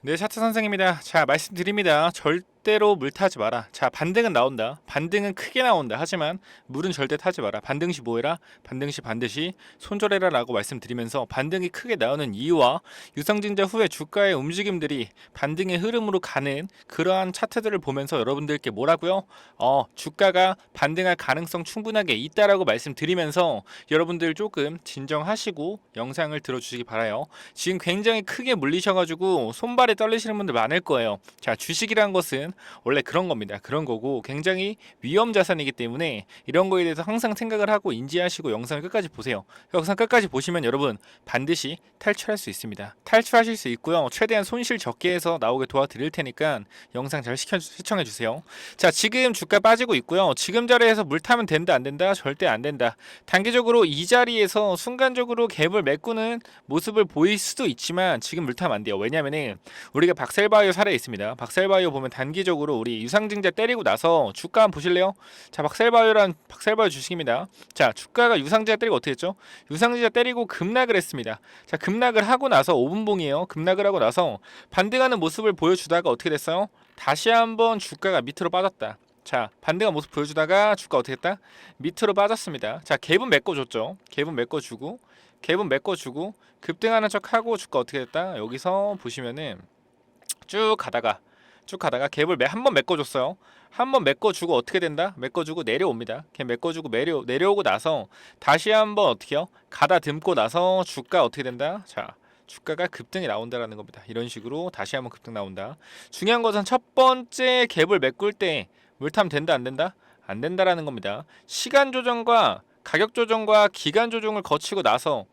네, 차트 선생입니다. 자, 말씀드립니다. 절대로 물 타지 마라. 자, 반등은 나온다. 반등은 크게 나온다. 하지만 물은 절대 타지 마라. 반등 시 뭐해라? 반등 시 반드시 손절해라 라고 말씀드리면서 반등이 크게 나오는 이유와 유상증자 후에 주가의 움직임들이 반등의 흐름으로 가는 그러한 차트들을 보면서 여러분들께 뭐라고요? 주가가 반등할 가능성 충분하게 있다라고 말씀드리면서 여러분들 조금 진정하시고 영상을 들어주시기 바라요. 지금 굉장히 크게 물리셔가지고 손발이 떨리시는 분들 많을 거예요. 자, 주식이란 것은 원래 그런 겁니다. 그런 거고 굉장히 위험 자산이기 때문에 이런 거에 대해서 항상 생각을 하고 인지하시고 영상을 끝까지 보세요. 영상 끝까지 보시면 여러분 반드시 탈출할 수 있습니다. 탈출하실 수 있고요. 최대한 손실 적게 해서 나오게 도와드릴 테니까 영상 잘 시청해 주세요. 자, 지금 주가 빠지고 있고요. 지금 자리에서 물 타면 된다 안 된다? 절대 안 된다. 단기적으로 이 자리에서 순간적으로 갭을 메꾸는 모습을 보일 수도 있지만 지금 물 타면 안 돼요. 왜냐면은 우리가 박셀바이오 사례 있습니다. 박셀바이오 보면 단기적으로 우리 유상증자 때리고 나서 주가 한번 보실래요? 자, 박셀바이오 주식입니다. 자, 주가가 유상증자 때리고 어떻게 했죠? 유상증자 때리고 급락을 했습니다. 자, 급락을 하고 나서 5분봉이에요. 급락을 하고 나서 반등하는 모습을 보여주다가 어떻게 됐어요? 다시 한번 주가가 밑으로 빠졌다. 자, 반등한 모습 보여주다가 주가 어떻게 했다? 밑으로 빠졌습니다. 자, 갭은 메꿔줬죠. 갭은 메꿔주고 급등하는 척하고 주가 어떻게 됐다? 여기서 보시면은 쭉 가다가 갭을 한번 메꿔줬어요. 한번 메꿔주고 어떻게 된다? 메꿔주고 내려옵니다. 갭 메꿔주고 내려오고 나서 다시 한번 어떻게요? 가다듬고 나서 주가 어떻게 된다? 자, 주가가 급등이 나온다라는 겁니다. 이런 식으로 다시 한번 급등 나온다. 중요한 것은 첫 번째 갭을 메꿀 때 물 타면 된다 안 된다? 안 된다라는 겁니다. 시간 조정과 가격 조정과 기간 조정을 거치고 나서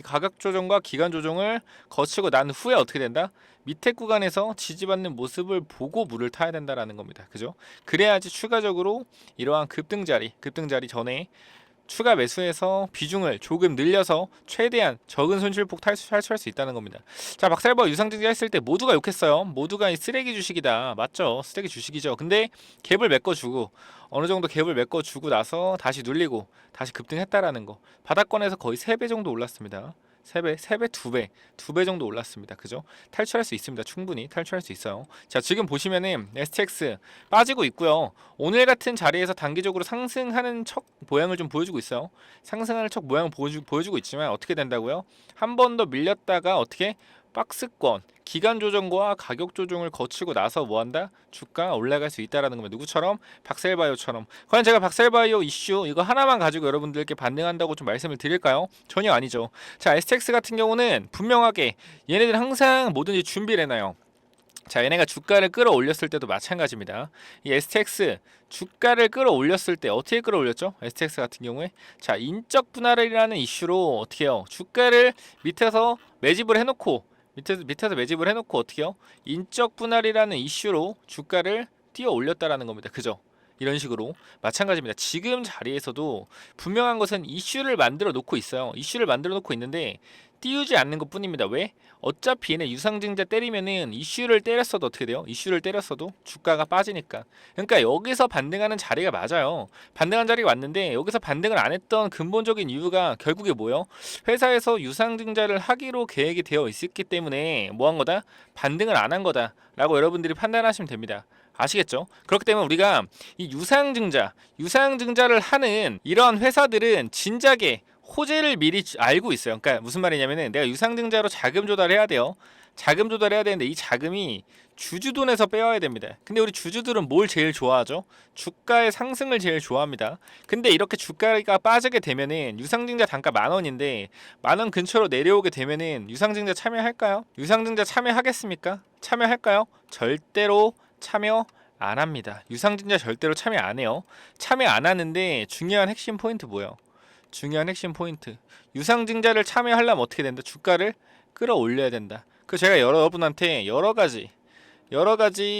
가격 조정과 기간 조정을 거치고 난 후에 어떻게 된다? 밑에 구간에서 지지받는 모습을 보고 물을 타야 된다라는 겁니다. 그죠? 그래야지 추가적으로 이러한 급등자리 전에 추가 매수해서 비중을 조금 늘려서 최대한 적은 손실폭 탈출할 수 있다는 겁니다. 자, 박살버 유상증자 했을 때 모두가 욕했어요. 모두가 쓰레기 주식이다. 맞죠? 쓰레기 주식이죠. 근데 갭을 메꿔주고 어느 정도 갭을 메꿔주고 나서 다시 눌리고 다시 급등했다라는 거. 바닥권에서 거의 3배 정도 올랐습니다. 3배, 2배 정도 올랐습니다. 그죠? 탈출할 수 있습니다. 충분히 탈출할 수 있어요. 자, 지금 보시면은 STX 빠지고 있고요. 오늘 같은 자리에서 단기적으로 상승하는 척 모양을 좀 보여주고 있어요. 상승하는 척 모양을 보여주고 있지만 어떻게 된다고요? 한 번 더 밀렸다가 어떻게 박스권 기간 조정과 가격 조정을 거치고 나서 뭐한다? 주가 올라갈 수 있다라는 겁니다. 누구처럼? 박셀바이오처럼. 과연 제가 박셀바이오 이슈 이거 하나만 가지고 여러분들께 반응한다고 좀 말씀을 드릴까요? 전혀 아니죠. 자, STX 같은 경우는 분명하게 얘네들은 항상 뭐든지 준비를 해놔요. 자, 얘네가 주가를 끌어올렸을 때도 마찬가지입니다. 이 STX 주가를 끌어올렸을 때 어떻게 끌어올렸죠? STX 같은 경우에 자, 인적 분할이라는 이슈로 어떻게 해요? 주가를 밑에서 매집을 해놓고 밑에서 매집을 해놓고 어떻게 해요? 인적 분할이라는 이슈로 주가를 띄어 올렸다라는 겁니다. 그죠? 이런 식으로 마찬가지입니다. 지금 자리에서도 분명한 것은 이슈를 만들어 놓고 있어요. 이슈를 만들어 놓고 있는데 띄우지 않는 것 뿐입니다. 왜? 어차피 얘네 유상증자 때리면은 이슈를 때렸어도 어떻게 돼요? 이슈를 때렸어도 주가가 빠지니까. 그러니까 여기서 반등하는 자리가 맞아요. 반등한 자리가 왔는데 여기서 반등을 안 했던 근본적인 이유가 결국에 뭐예요? 회사에서 유상증자를 하기로 계획이 되어 있었기 때문에 뭐 한 거다? 반등을 안 한 거다 라고 여러분들이 판단하시면 됩니다. 아시겠죠? 그렇기 때문에 우리가 이 유상증자를 하는 이런 회사들은 진작에 호재를 미리 알고 있어요. 그러니까 무슨 말이냐면은 내가 유상증자로 자금 조달해야 돼요. 자금 조달해야 되는데 이 자금이 주주돈에서 빼와야 됩니다. 근데 우리 주주들은 뭘 제일 좋아하죠? 주가의 상승을 제일 좋아합니다. 근데 이렇게 주가가 빠지게 되면은 유상증자 단가 10,000원인데 10,000원 근처로 내려오게 되면은 유상증자 참여할까요? 유상증자 참여하겠습니까? 참여할까요? 절대로 참여 안 합니다. 유상증자 절대로 참여 안 해요. 참여 안 하는데 중요한 핵심 포인트 뭐예요? 중요한 핵심 포인트. 유상증자를 참여하려면 어떻게 된다? 주가를 끌어올려야 된다. 그 제가 여러분한테 여러 가지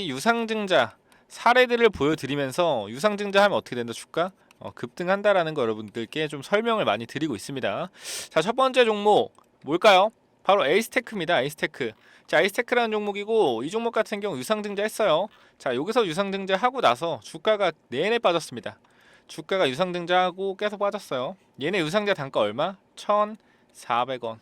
유상증자 사례들을 보여드리면서 유상증자 하면 어떻게 된다? 주가 급등한다라는 거 여러분들께 좀 설명을 많이 드리고 있습니다. 자, 첫 번째 종목 뭘까요? 바로 에이스테크입니다. 에이스테크. 자, 에이스테크라는 종목이고 이 종목 같은 경우 유상증자 했어요. 자, 여기서 유상증자 하고 나서 주가가 내내 빠졌습니다. 주가가 유상증자하고 계속 빠졌어요. 얘네 유상증자 단가 얼마? 1,400원.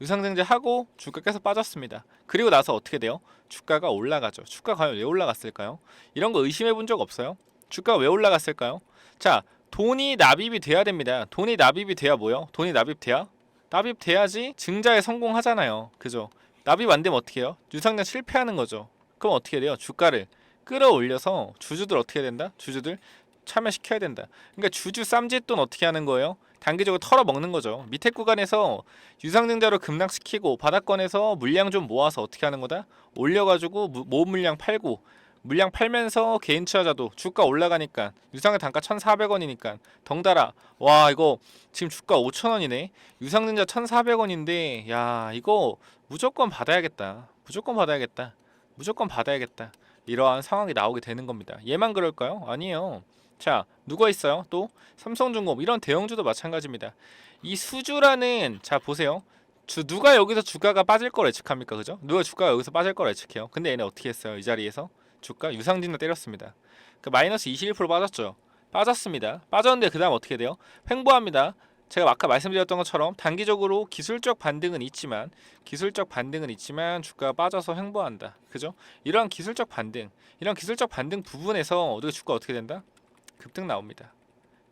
유상증자 하고 주가 계속 빠졌습니다. 그리고 나서 어떻게 돼요? 주가가 올라가죠. 주가 과연 왜 올라갔을까요? 이런 거 의심해 본 적 없어요? 주가가 왜 올라갔을까요? 자, 돈이 납입이 돼야 됩니다. 돈이 납입이 돼야 뭐요? 돈이 납입돼야? 납입돼야지 증자에 성공하잖아요. 그죠? 납입 안 되면 어떻게 해요? 유상증자 실패하는 거죠. 그럼 어떻게 돼요? 주가를 끌어올려서 주주들 어떻게 된다? 주주들 참여시켜야 된다. 그러니까 주주 쌈짓돈 어떻게 하는 거예요? 단기적으로 털어먹는 거죠. 밑에 구간에서 유상증자로 급락시키고 바닥권에서 물량 좀 모아서 어떻게 하는 거다? 올려가지고 모은 물량 팔고 물량 팔면서 개인 투자자도 주가 올라가니까 유상의 단가 1,400원이니까 덩달아 와 이거 지금 주가 5,000원이네. 유상증자 1,400원인데 야 이거 무조건 받아야겠다. 무조건 받아야겠다. 무조건 받아야겠다. 이러한 상황이 나오게 되는 겁니다. 얘만 그럴까요? 아니에요. 자, 누가 있어요? 또 삼성중공업 이런 대형주도 마찬가지입니다. 이 수주라는 자 보세요. 누가 여기서 주가가 빠질 걸 예측합니까? 그죠? 누가 주가가 여기서 빠질 걸 예측해요. 근데 얘네 어떻게 했어요? 이 자리에서 주가 유상증자 때렸습니다. 그 마이너스 21% 빠졌죠. 빠졌습니다. 빠졌는데 그 다음 어떻게 돼요? 횡보합니다. 제가 아까 말씀드렸던 것처럼 단기적으로 기술적 반등은 있지만 주가가 빠져서 횡보한다. 그죠? 이러한 기술적 반등 부분에서 어떻게 주가 어떻게 된다? 급등 나옵니다.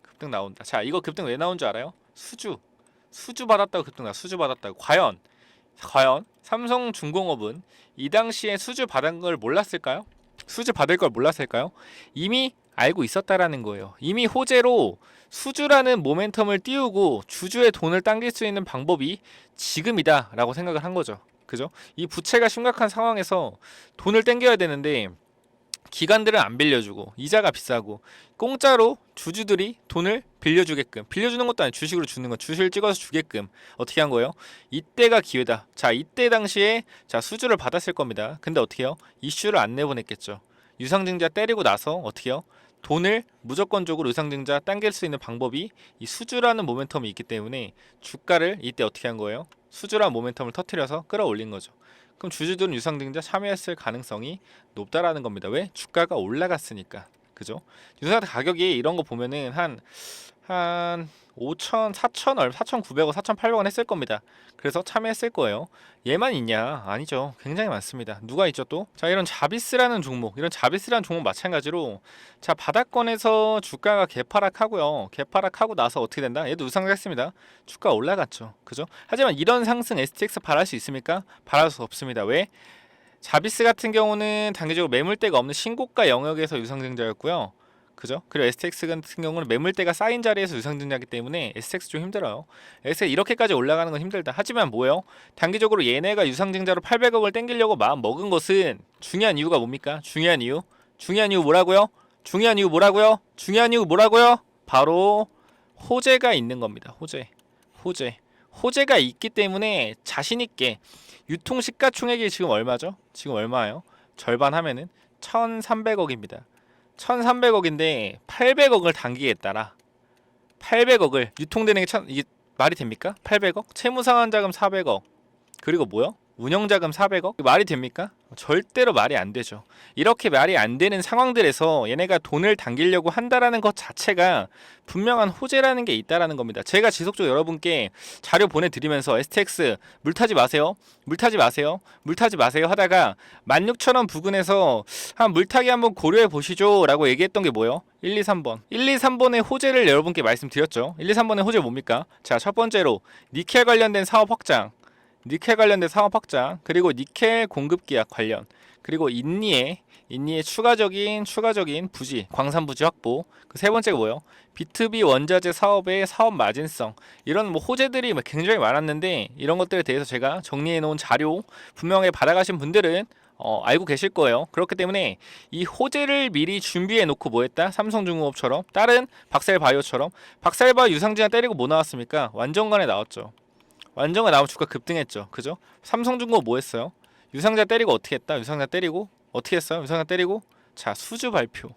급등 나온다. 자, 이거 급등 왜 나온 줄 알아요? 수주 받았다고 급등 나. 수주 받았다고. 과연 삼성중공업은 이 당시에 수주 받은 걸 몰랐을까요? 수주 받을 걸 몰랐을까요? 이미 알고 있었다라는 거예요. 이미 호재로 수주라는 모멘텀을 띄우고 주주의 돈을 당길 수 있는 방법이 지금이다라고 생각을 한 거죠. 그죠? 이 부채가 심각한 상황에서 돈을 당겨야 되는데 기관들은 안 빌려주고 이자가 비싸고 공짜로 주주들이 돈을 빌려주게끔 빌려주는 것도 아니고 주식으로 주는 거 주식을 찍어서 주게끔 어떻게 한 거예요? 이때가 기회다. 자 이때 당시에 자 수주를 받았을 겁니다. 근데 어떻게 해요? 이슈를 안 내보냈겠죠. 유상증자 때리고 나서 어떻게 해요? 돈을 무조건적으로 유상증자 당길 수 있는 방법이 이 수주라는 모멘텀이 있기 때문에 주가를 이때 어떻게 한 거예요? 수주라는 모멘텀을 터트려서 끌어올린 거죠. 그럼 주주들은 유상증자 참여했을 가능성이 높다라는 겁니다. 왜? 주가가 올라갔으니까. 그죠? 유상증자 가격이 이런 거 보면은 한 5천, 4천, 4,900원, 4,800원 했을 겁니다. 그래서 참여했을 거예요. 얘만 있냐? 아니죠. 굉장히 많습니다. 누가 있죠 또? 자, 이런 자비스라는 종목 마찬가지로 자, 바닥권에서 주가가 개파락하고요. 개파락하고 나서 어떻게 된다? 얘도 우상승했습니다. 주가 올라갔죠. 그죠? 하지만 이런 상승 STX 바랄 수 있습니까? 바랄 수 없습니다. 왜? 자비스 같은 경우는 단기적으로 매물대가 없는 신고가 영역에서 유상증자였고요. 그죠? 그리고 STX 같은 경우는 매물대가 쌓인 자리에서 유상증자이기 때문에 STX 좀 힘들어요. STX 이렇게까지 올라가는 건 힘들다. 하지만 뭐예요? 단기적으로 얘네가 유상증자로 800억을 땡기려고 마음 먹은 것은 중요한 이유가 뭡니까? 중요한 이유 뭐라고요? 바로 호재가 있는 겁니다. 호재가 있기 때문에 자신 있게 유통 시가총액이 지금 얼마죠? 지금 얼마예요? 절반 하면은 1,300억입니다. 1,300억인데 800억을 단기에 800억을 유통되는 게 이게 말이 됩니까? 800억? 채무상환자금 400억. 그리고 뭐요? 운영자금 400억? 말이 됩니까? 절대로 말이 안 되죠. 이렇게 말이 안 되는 상황들에서 얘네가 돈을 당기려고 한다라는 것 자체가 분명한 호재라는 게 있다라는 겁니다. 제가 지속적으로 여러분께 자료 보내드리면서 STX 물타지 마세요 하다가 16,000원 부근에서 한 물타기 한번 고려해 보시죠 라고 얘기했던 게 뭐예요? 1, 2, 3번의 호재를 여러분께 말씀드렸죠. 1, 2, 3번의 호재 뭡니까? 자, 첫 번째로 니켈 관련된 사업 확장, 그리고 니켈 공급 계약 관련, 그리고 인니의 추가적인 부지, 광산 부지 확보. 그 세 번째가 뭐예요? B2B 원자재 사업의 사업 마진성. 이런 뭐 호재들이 굉장히 많았는데 이런 것들에 대해서 제가 정리해 놓은 자료 분명히 받아가신 분들은 알고 계실 거예요. 그렇기 때문에 이 호재를 미리 준비해 놓고 뭐 했다? 삼성중공업처럼 다른 박살바이오처럼 박살바이오 유상증자 때리고 뭐 나왔습니까? 완전간에 나왔죠. 완전간 나오면 주가 급등했죠. 그죠? 삼성중공업 뭐 했어요? 유상증자 때리고 어떻게 했다? 유상증자 때리고 어떻게 했어요? 유상증자 때리고 자, 수주 발표.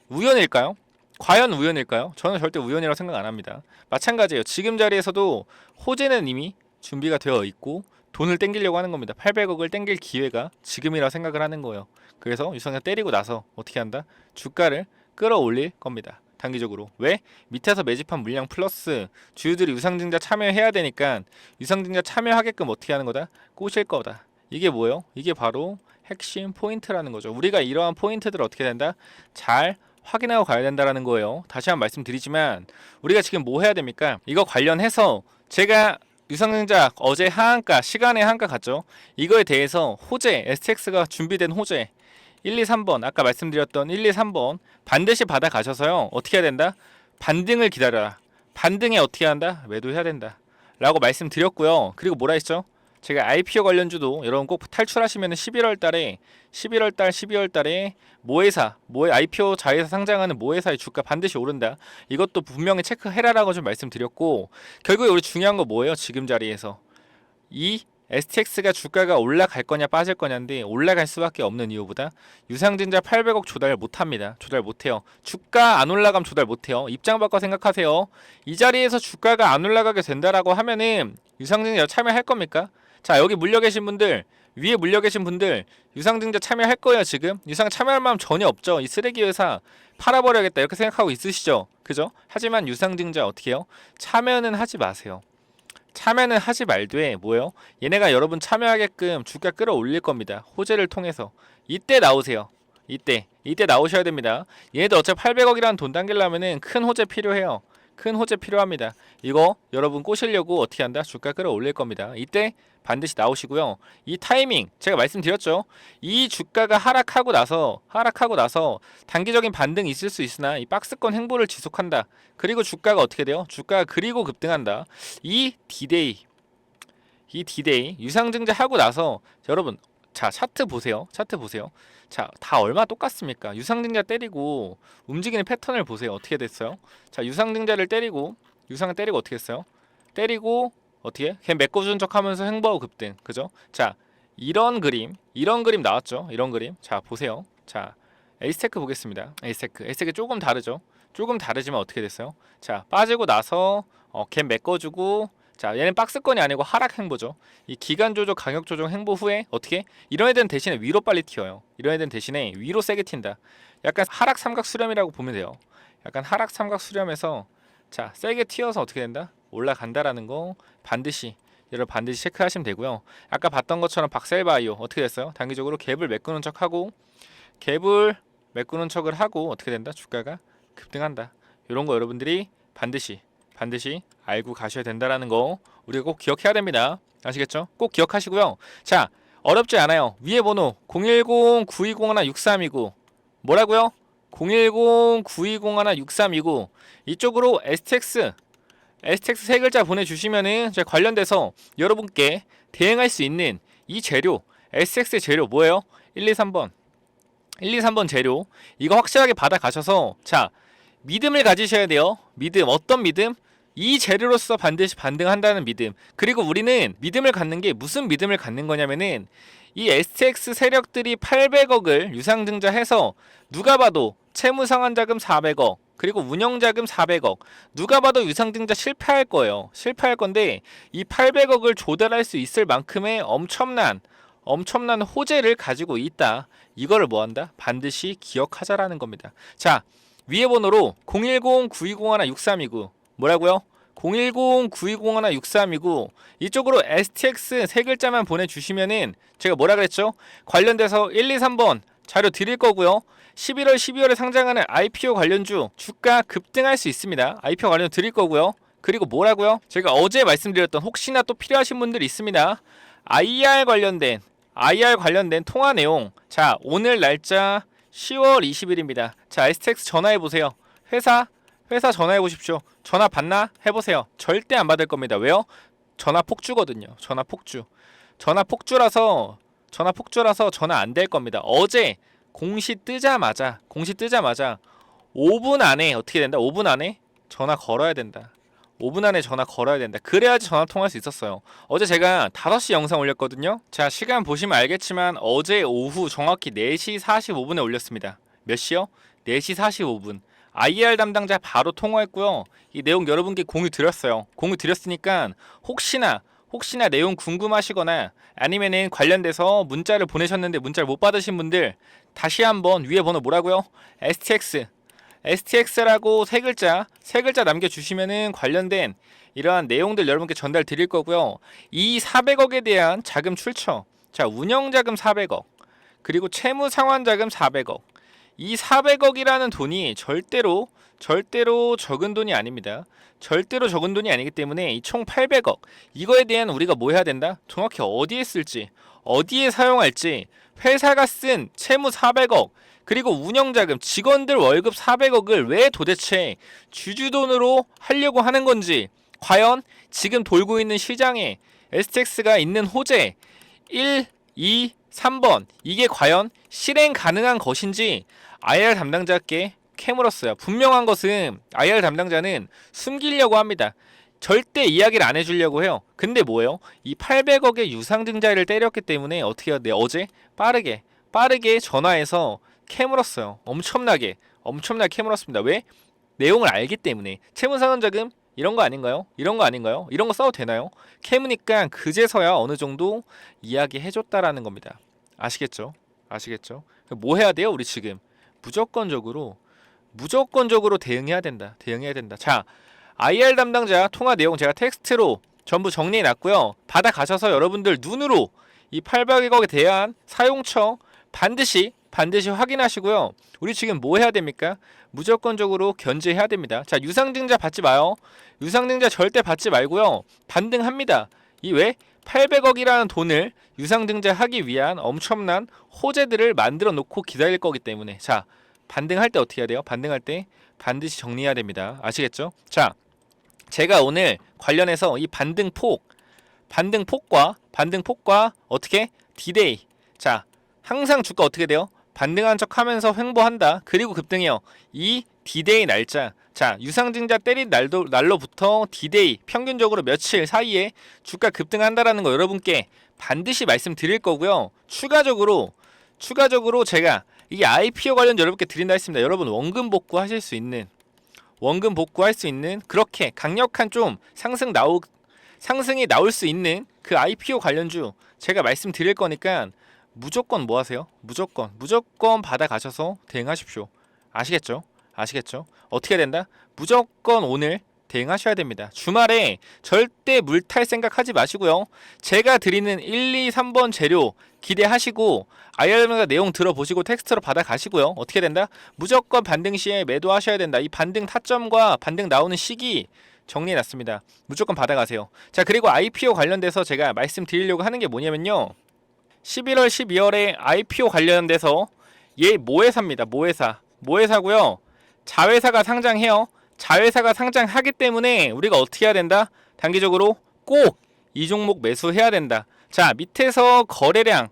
우연일까요? 과연 우연일까요? 저는 절대 우연이라고 생각 안 합니다. 마찬가지예요. 지금 자리에서도 호재는 이미 준비가 되어 있고 돈을 땡기려고 하는 겁니다. 800억을 땡길 기회가 지금이라고 생각을 하는 거예요. 그래서 유상증자 때리고 나서 어떻게 한다? 주가를 끌어올릴 겁니다. 단기적으로. 왜? 밑에서 매집한 물량 플러스 주주들이 유상증자 참여해야 되니까 유상증자 참여하게끔 어떻게 하는 거다? 꼬실 거다. 이게 뭐예요? 이게 바로 핵심 포인트라는 거죠. 우리가 이러한 포인트들을 어떻게 된다? 잘 확인하고 가야 된다라는 거예요. 다시 한번 말씀드리지만 우리가 지금 뭐 해야 됩니까? 이거 관련해서 제가 유상증자 어제 하한가 시간에 하한가 갔죠. 이거에 대해서 호재 STX가 준비된 호재 1, 2, 3번 아까 말씀드렸던 1, 2, 3번 반드시 받아 가셔서요. 어떻게 해야 된다? 반등을 기다려라. 반등에 어떻게 한다? 매도해야 된다. 라고 말씀드렸고요. 그리고 뭐라 했죠? 제가 IPO 관련주도 여러분 꼭 탈출하시면 11월 달에 12월 달에 IPO 자회사 상장하는 모회사의 주가 반드시 오른다. 이것도 분명히 체크해라라고 좀 말씀드렸고 결국에 우리 중요한 거 뭐예요? 지금 자리에서 이 STX가 주가가 올라갈 거냐 빠질 거냐인데 올라갈 수밖에 없는 이유보다 유상증자 800억 조달 못합니다. 조달 못해요. 주가 안 올라가면 조달 못해요. 입장 바꿔 생각하세요. 이 자리에서 주가가 안 올라가게 된다라고 하면은 유상증자 참여할 겁니까? 자, 여기 물려 계신 분들, 위에 물려 계신 분들 유상증자 참여할 거예요. 지금 유상 참여할 마음 전혀 없죠. 이 쓰레기 회사 팔아버려야겠다 이렇게 생각하고 있으시죠. 그죠? 하지만 유상증자 어떻게 해요? 참여는 하지 마세요. 참여는 하지 말되 뭐예요? 얘네가 여러분 참여하게끔 주가 끌어올릴 겁니다. 호재를 통해서. 이때 나오세요. 이때 나오셔야 됩니다. 얘네들 어차피 800억이라는 돈 당기려면은 큰 호재 필요해요. 큰 호재 필요합니다. 이거 여러분 꼬시려고 어떻게 한다? 주가 끌어올릴 겁니다. 이때 반드시 나오시고요. 이 타이밍 제가 말씀드렸죠. 이 주가가 하락하고 나서 단기적인 반등이 있을 수 있으나 이 박스권 행보를 지속한다. 그리고 주가가 어떻게 돼요? 주가가 그리고 급등한다. 이 디데이 유상증자 하고 나서 여러분 자 차트 보세요. 자, 다 얼마 똑같습니까? 유상증자 때리고 움직이는 패턴을 보세요. 어떻게 됐어요? 자, 유상증자를 때리고 어떻게 했어요? 때리고 어떻게? 걔 메꿔준 척하면서 행보하고 급등, 그죠? 자, 이런 그림 나왔죠? 이런 그림. 자, 보세요. 자, 에이스테크 보겠습니다. 에이스테크 조금 다르죠? 조금 다르지만 어떻게 됐어요? 자, 빠지고 나서 걔 메꿔주고 자, 얘는 박스권이 아니고 하락 행보죠. 이 기간 조정, 가격 조정 행보 후에 어떻게? 이런 애들은 대신에 위로 빨리 튀어요. 이런 애들은 대신에 위로 세게 튄다. 약간 하락 삼각 수렴이라고 보면 돼요. 약간 하락 삼각 수렴에서 자, 세게 튀어서 어떻게 된다? 올라간다라는 거 여러분 반드시 체크하시면 되고요. 아까 봤던 것처럼 박셀바이오 어떻게 됐어요? 단기적으로 갭을 메꾸는 척하고 어떻게 된다? 주가가 급등한다. 이런 거 여러분들이 반드시 알고 가셔야 된다라는 거 우리가 꼭 기억해야 됩니다. 아시겠죠? 꼭 기억하시고요. 자, 어렵지 않아요. 위에 번호 010-9201-6329 뭐라고요? 010-9201-6329 이쪽으로 STX 세 글자 보내주시면은 제가 관련돼서 여러분께 대응할 수 있는 이 재료 STX 재료 뭐예요? 1, 2, 3번 재료 이거 확실하게 받아 가셔서 자 믿음을 가지셔야 돼요. 어떤 믿음? 이 재료로서 반드시 반등한다는 믿음. 그리고 우리는 믿음을 갖는 게 무슨 믿음을 갖는 거냐면은 이 STX 세력들이 800억을 유상증자해서 누가 봐도 채무상환자금 400억 그리고 운영자금 400억 누가 봐도 유상증자 실패할 거예요. 실패할 건데 이 800억을 조달할 수 있을 만큼의 엄청난 호재를 가지고 있다. 이거를 뭐한다? 반드시 기억하자라는 겁니다. 자, 위에 번호로 010-9201-6329 뭐라고요? 010-9201-6329 이쪽으로 STX 세 글자만 보내주시면은 제가 뭐라 그랬죠? 관련돼서 1, 2, 3번 자료 드릴 거고요. 12월에 상장하는 IPO 관련주 주가 급등할 수 있습니다. IPO 관련 드릴 거고요. 그리고 뭐라고요? 제가 어제 말씀드렸던 혹시나 또 필요하신 분들이 있습니다. IR 관련된 통화 내용 자 오늘 날짜 10월 20일입니다. 자 STX 전화해보세요. 회사 전화해 보십시오. 전화 받나? 해보세요. 절대 안 받을 겁니다. 왜요? 전화 폭주거든요. 전화 폭주라서 전화 안 될 겁니다. 어제 공시 뜨자마자 5분 안에 어떻게 된다? 5분 안에 전화 걸어야 된다. 5분 안에 전화 걸어야 된다. 그래야지 전화 통화할 수 있었어요. 어제 제가 5시 영상 올렸거든요. 자, 시간 보시면 알겠지만 어제 오후 정확히 4시 45분에 올렸습니다. 몇 시요? 4시 45분. IR 담당자 바로 통화했고요. 이 내용 여러분께 공유 드렸어요. 공유 드렸으니까 혹시나 내용 궁금하시거나 아니면은 관련돼서 문자를 보내셨는데 문자를 못 받으신 분들 다시 한번 위에 번호 뭐라고요? STX STX라고 세 글자 남겨주시면은 관련된 이러한 내용들 여러분께 전달 드릴 거고요. 이 400억에 대한 자금 출처, 자 운영자금 400억, 그리고 채무상환자금 400억. 이 400억이라는 돈이 절대로 적은 돈이 아닙니다. 절대로 적은 돈이 아니기 때문에 이 총 800억 이거에 대한 우리가 뭐 해야 된다? 정확히 어디에 쓸지, 어디에 사용할지, 회사가 쓴 채무 400억, 그리고 운영자금, 직원들 월급 400억을 왜 도대체 주주돈으로 하려고 하는 건지, 과연 지금 돌고 있는 시장에 STX가 있는 호재 1, 2, 3번 이게 과연 실행 가능한 것인지 IR 담당자께 캐물었어요. 분명한 것은 IR 담당자는 숨기려고 합니다. 절대 이야기를 안 해주려고 해요. 근데 뭐예요? 이 800억의 유상증자를 때렸기 때문에 어떻게 해야 돼? 어제 빠르게 전화해서 캐물었어요. 엄청나게 캐물었습니다. 왜? 내용을 알기 때문에. 채무상환자금 이런 거 아닌가요? 이런 거 써도 되나요? 캐무니까 그제서야 어느 정도 이야기 해줬다라는 겁니다. 아시겠죠? 뭐 해야 돼요? 우리 지금 무조건적으로 대응해야 된다. 자, IR 담당자 통화 내용 제가 텍스트로 전부 정리해 놨고요. 받아가셔서 여러분들 눈으로 이 800억에 대한 사용처 반드시 확인하시고요. 우리 지금 뭐 해야 됩니까? 무조건적으로 견제해야 됩니다. 자, 유상증자 받지 마요. 유상증자 절대 받지 말고요. 반등합니다. 이 왜? 800억이라는 돈을 유상증자하기 위한 엄청난 호재들을 만들어 놓고 기다릴 거기 때문에. 자, 반등할 때 어떻게 해야 돼요? 반등할 때 반드시 정리해야 됩니다. 아시겠죠? 자, 제가 오늘 관련해서 이 반등폭과 어떻게? 디데이. 자, 항상 주가 어떻게 돼요? 반등한 척 하면서 횡보한다. 그리고 급등해요. 이 디데이 날짜. 자, 유상증자 때린 날로부터 디데이 평균적으로 며칠 사이에 주가 급등한다라는 거 여러분께 반드시 말씀드릴 거고요. 추가적으로 제가 이 IPO 관련 여러분께 드린다 했습니다. 여러분 원금 복구할 수 있는 그렇게 강력한 좀 상승이 나올 수 있는 그 IPO 관련주 제가 말씀드릴 거니까 무조건 뭐 하세요? 무조건 받아가셔서 대응하십시오. 아시겠죠? 어떻게 해야 된다? 무조건 오늘 대응하셔야 됩니다. 주말에 절대 물탈 생각하지 마시고요. 제가 드리는 1, 2, 3번 재료 기대하시고 IRM가 내용 들어보시고 텍스트로 받아가시고요. 어떻게 된다? 무조건 반등 시에 매도하셔야 된다. 이 반등 타점과 반등 나오는 시기 정리해놨습니다. 무조건 받아가세요. 자, 그리고 IPO 관련돼서 제가 말씀드리려고 하는 게 뭐냐면요. 11월, 12월에 IPO 관련돼서 얘 모회사입니다. 모회사고요. 자회사가 상장해요. 자회사가 상장하기 때문에 우리가 어떻게 해야 된다? 단기적으로 꼭 이 종목 매수해야 된다. 자, 밑에서 거래량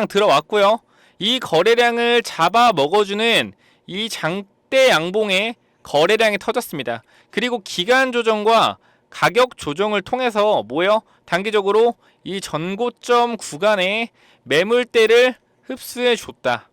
들어왔고요. 이 거래량을 잡아 먹어주는 이 장대 양봉의 거래량이 터졌습니다. 그리고 기간 조정과 가격 조정을 통해서 뭐요? 단기적으로 이 전고점 구간에 매물대를 흡수해 줬다.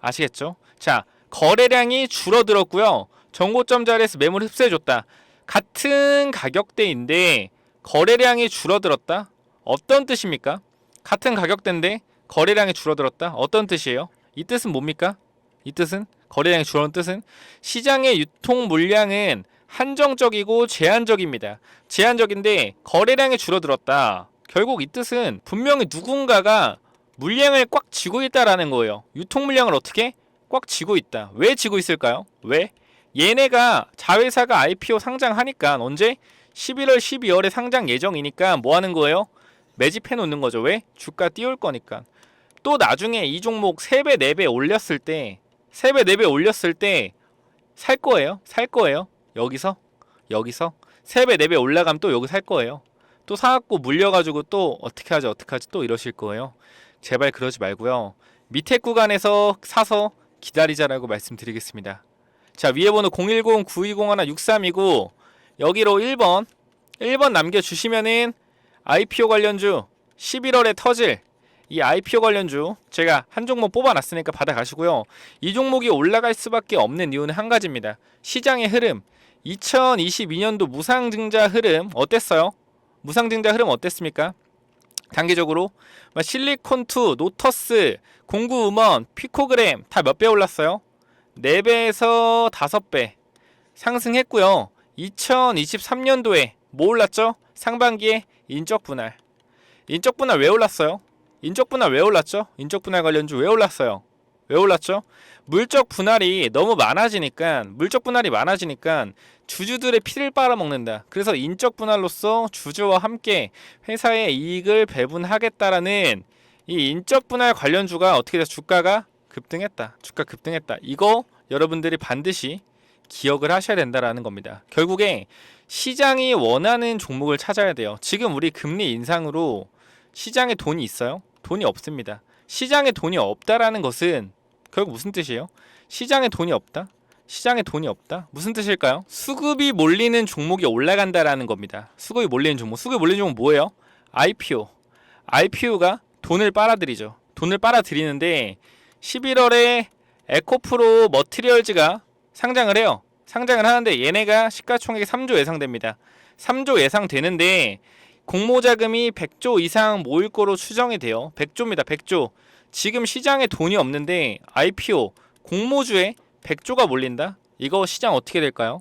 아시겠죠? 자, 거래량이 줄어들었고요. 전고점 자리에서 매물 흡수해 줬다. 같은 가격대인데 거래량이 줄어들었다? 어떤 뜻입니까? 같은 가격대인데 거래량이 줄어들었다? 어떤 뜻이에요? 이 뜻은 뭡니까? 이 뜻은? 거래량이 줄어든 뜻은? 시장의 유통 물량은 한정적이고 제한적입니다. 제한적인데 거래량이 줄어들었다. 결국 이 뜻은 분명히 누군가가 물량을 꽉 쥐고 있다라는 거예요. 유통 물량을 어떻게? 꽉 쥐고 있다. 왜 쥐고 있을까요? 왜? 얘네가 자회사가 IPO 상장하니까 언제? 11월, 12월에 상장 예정이니까 뭐 하는 거예요? 매집해 놓는 거죠. 왜? 주가 띄울 거니까. 또 나중에 이 종목 3배, 4배 올렸을 때 살 거예요. 여기서 3배, 4배 올라가면 또 여기 살 거예요. 또 사갖고 물려가지고 또 어떻게 하지 또 이러실 거예요. 제발 그러지 말고요. 밑에 구간에서 사서 기다리자라고 말씀드리겠습니다. 자, 위에 번호 010-9201-6329 여기로 1번 남겨주시면은 IPO 관련주 11월에 터질 이 IPO 관련주 제가 한 종목 뽑아놨으니까 받아가시고요. 이 종목이 올라갈 수밖에 없는 이유는 한 가지입니다. 시장의 흐름. 2022년도 무상증자 흐름 어땠어요? 무상증자 흐름 어땠습니까? 단기적으로 실리콘2, 노터스, 공구음원, 피코그램 다 몇 배 올랐어요? 4배에서 5배 상승했고요. 2023년도에 뭐 올랐죠? 상반기에 인적 분할. 인적 분할 왜 올랐어요? 인적 분할 왜 올랐죠? 인적 분할 관련주 왜 올랐어요? 왜 올랐죠? 물적 분할이 너무 많아지니까, 주주들의 피를 빨아먹는다. 그래서 인적 분할로서 주주와 함께 회사의 이익을 배분하겠다라는 이 인적 분할 관련주가 어떻게 돼서 주가가 급등했다. 이거 여러분들이 반드시 기억을 하셔야 된다라는 겁니다. 결국에 시장이 원하는 종목을 찾아야 돼요. 지금 우리 금리 인상으로 시장에 돈이 있어요? 돈이 없습니다. 시장에 돈이 없다라는 것은 결국 무슨 뜻이에요? 시장에 돈이 없다? 무슨 뜻일까요? 수급이 몰리는 종목이 올라간다라는 겁니다. 수급이 몰리는 종목 뭐예요? IPO가 돈을 빨아들이죠. 돈을 빨아들이는데 11월에 에코프로 머티리얼즈가 상장을 해요. 상장을 하는데 얘네가 시가총액이 3조 예상됩니다. 3조 예상되는데 공모자금이 100조 이상 모일 거로 추정이 돼요. 100조입니다. 100조. 지금 시장에 돈이 없는데 IPO 공모주에 100조가 몰린다? 이거 시장 어떻게 될까요?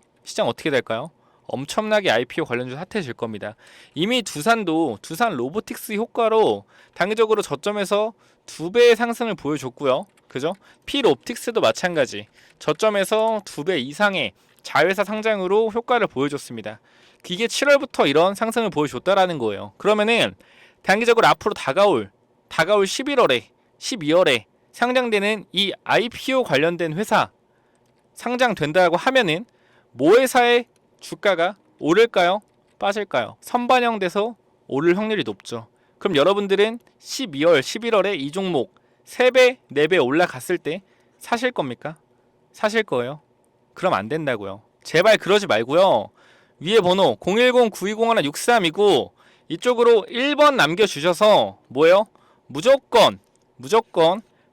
엄청나게 IPO 관련주 핫해질 겁니다. 이미 두산 로보틱스 효과로 단기적으로 저점에서 2배의 상승을 보여줬고요. 그죠? 필옵틱스도 마찬가지. 저점에서 2배 이상의 자회사 상장으로 효과를 보여줬습니다. 이게 7월부터 이런 상승을 보여줬다라는 거예요. 그러면은 단기적으로 앞으로 다가올 11월에 12월에 상장되는 이 IPO 관련된 회사 상장된다고 하면은 모 회사의 주가가 오를까요? 빠질까요? 선반영돼서 오를 확률이 높죠. 그럼 여러분들은 12월, 11월에 이 종목 3배, 4배 올라갔을 때 사실 겁니까? 사실 거예요? 그럼 안 된다고요. 제발 그러지 말고요. 위에 번호 010-9201-63이고 이쪽으로 1번 남겨주셔서 뭐예요? 무조건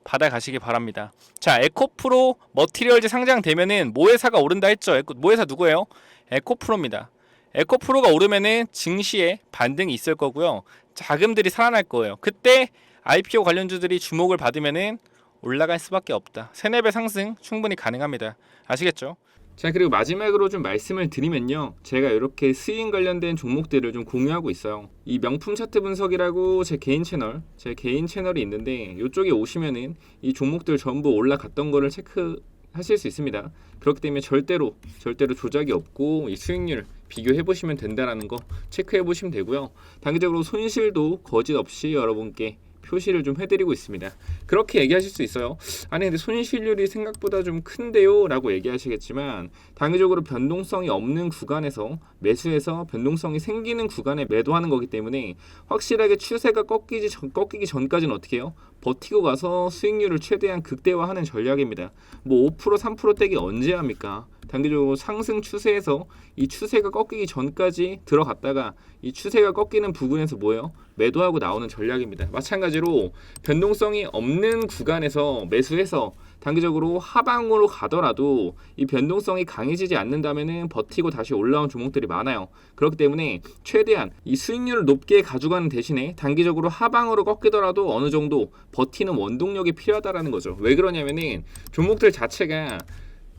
받아가시기 바랍니다. 자, 에코프로 머티리얼즈 상장되면은 모 회사가 오른다 했죠. 모 회사 누구예요? 에코프로입니다. 에코프로가 오르면은 증시에 반등이 있을 거고요. 자금들이 살아날 거예요. 그때 IPO 관련주들이 주목을 받으면은 올라갈 수밖에 없다. 3-4배 상승 충분히 가능합니다. 아시겠죠? 자, 그리고 마지막으로 좀 말씀을 드리면요, 제가 이렇게 스윙 관련된 종목들을 좀 공유하고 있어요. 이 명품 차트 분석이라고 제 개인 채널이 있는데 이쪽에 오시면은 이 종목들 전부 올라갔던 거를 체크하실 수 있습니다. 그렇기 때문에 절대로 조작이 없고 이 수익률 비교해 보시면 된다라는 거 체크해 보시면 되고요. 단기적으로 손실도 거짓 없이 여러분께 표시를 좀 해드리고 있습니다. 그렇게 얘기하실 수 있어요. 아니 근데 손실률이 생각보다 좀 큰데요 라고 얘기하시겠지만, 단기적으로 변동성이 없는 구간에서 매수해서 변동성이 생기는 구간에 매도하는 거기 때문에 확실하게 추세가 꺾이기 전까지는 어떻게 해요? 버티고 가서 수익률을 최대한 극대화하는 전략입니다. 뭐 5% 3% 떼기 언제 합니까? 단기적으로 상승 추세에서 이 추세가 꺾이기 전까지 들어갔다가 이 추세가 꺾이는 부분에서 뭐예요? 매도하고 나오는 전략입니다. 마찬가지로 변동성이 없는 구간에서 매수해서 단기적으로 하방으로 가더라도 이 변동성이 강해지지 않는다면은 버티고 다시 올라온 종목들이 많아요. 그렇기 때문에 최대한 이 수익률을 높게 가져가는 대신에 단기적으로 하방으로 꺾이더라도 어느 정도 버티는 원동력이 필요하다라는 거죠. 왜 그러냐면은 종목들 자체가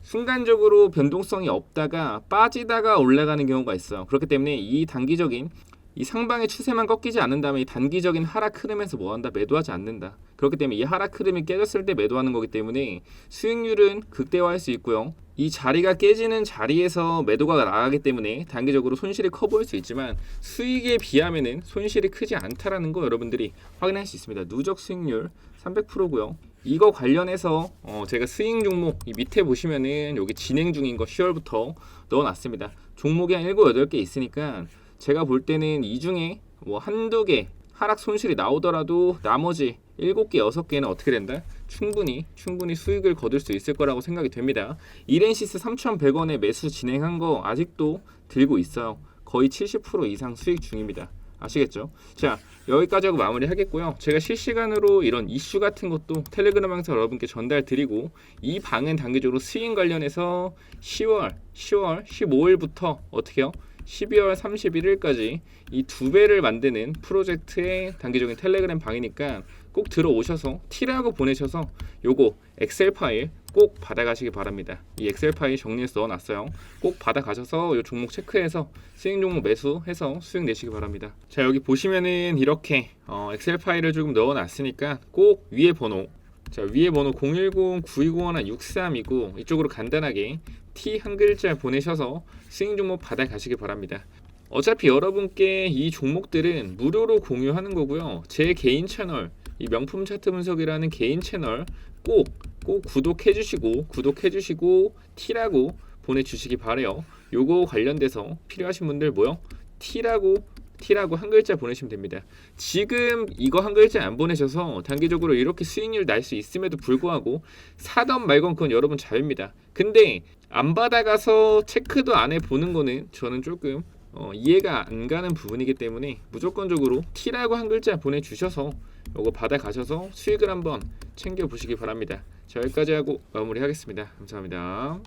순간적으로 변동성이 없다가 빠지다가 올라가는 경우가 있어요. 그렇기 때문에 이 단기적인 이 상방의 추세만 꺾이지 않는다면 이 단기적인 하락 흐름에서 뭐한다? 매도하지 않는다. 그렇기 때문에 이 하락 흐름이 깨졌을 때 매도하는 거기 때문에 수익률은 극대화할 수 있고요. 이 자리가 깨지는 자리에서 매도가 나가기 때문에 단기적으로 손실이 커 보일 수 있지만 수익에 비하면은 손실이 크지 않다라는 거 여러분들이 확인할 수 있습니다. 누적 수익률 300%고요. 이거 관련해서 제가 스윙 종목 이 밑에 보시면은 여기 진행 중인 거 10월부터 넣어놨습니다. 종목이 한 7, 8개 있으니까 제가 볼 때는 이 중에 뭐 한두 개 하락 손실이 나오더라도 나머지 7개, 6개는 어떻게 된다? 충분히 수익을 거둘 수 있을 거라고 생각이 됩니다. 이렌시스 3,100원에 매수 진행한 거 아직도 들고 있어요. 거의 70% 이상 수익 중입니다. 아시겠죠? 자, 여기까지 하고 마무리 하겠고요. 제가 실시간으로 이런 이슈 같은 것도 텔레그램 방송 여러분께 전달 드리고, 이 방은 단기적으로 스윙 관련해서 10월 15일부터 어떻게 해요? 12월 31일까지 이 2배를 만드는 프로젝트의 단기적인 텔레그램 방이니까 꼭 들어오셔서 T라고 보내셔서 요거 엑셀 파일 꼭 받아가시기 바랍니다. 이 엑셀 파일 정리해서 넣어놨어요. 꼭 받아가셔서 이 종목 체크해서 수익 종목 매수해서 수익 내시기 바랍니다. 자, 여기 보시면은 이렇게 엑셀 파일을 조금 넣어놨으니까 꼭 위에 번호, 자 위에 번호 010-9201-6329 이쪽으로 간단하게 T 한 글자 보내셔서 수익 종목 받아가시기 바랍니다. 어차피 여러분께 이 종목들은 무료로 공유하는 거고요. 제 개인 채널, 이 명품 차트 분석이라는 개인 채널 꼭 구독해주시고 T라고 보내주시기 바래요. 요거 관련돼서 필요하신 분들 뭐요? T라고 한 글자 보내시면 됩니다. 지금 이거 한 글자 안 보내셔서 단기적으로 이렇게 수익률 날 수 있음에도 불구하고 사던 말건 그건 여러분 자유입니다. 근데 안 받아가서 체크도 안 해보는 거는 저는 조금 이해가 안 가는 부분이기 때문에 무조건적으로 T라고 한 글자 보내주셔서 요거 받아가셔서 수익을 한번 챙겨보시기 바랍니다. 자, 여기까지 하고 마무리하겠습니다. 감사합니다.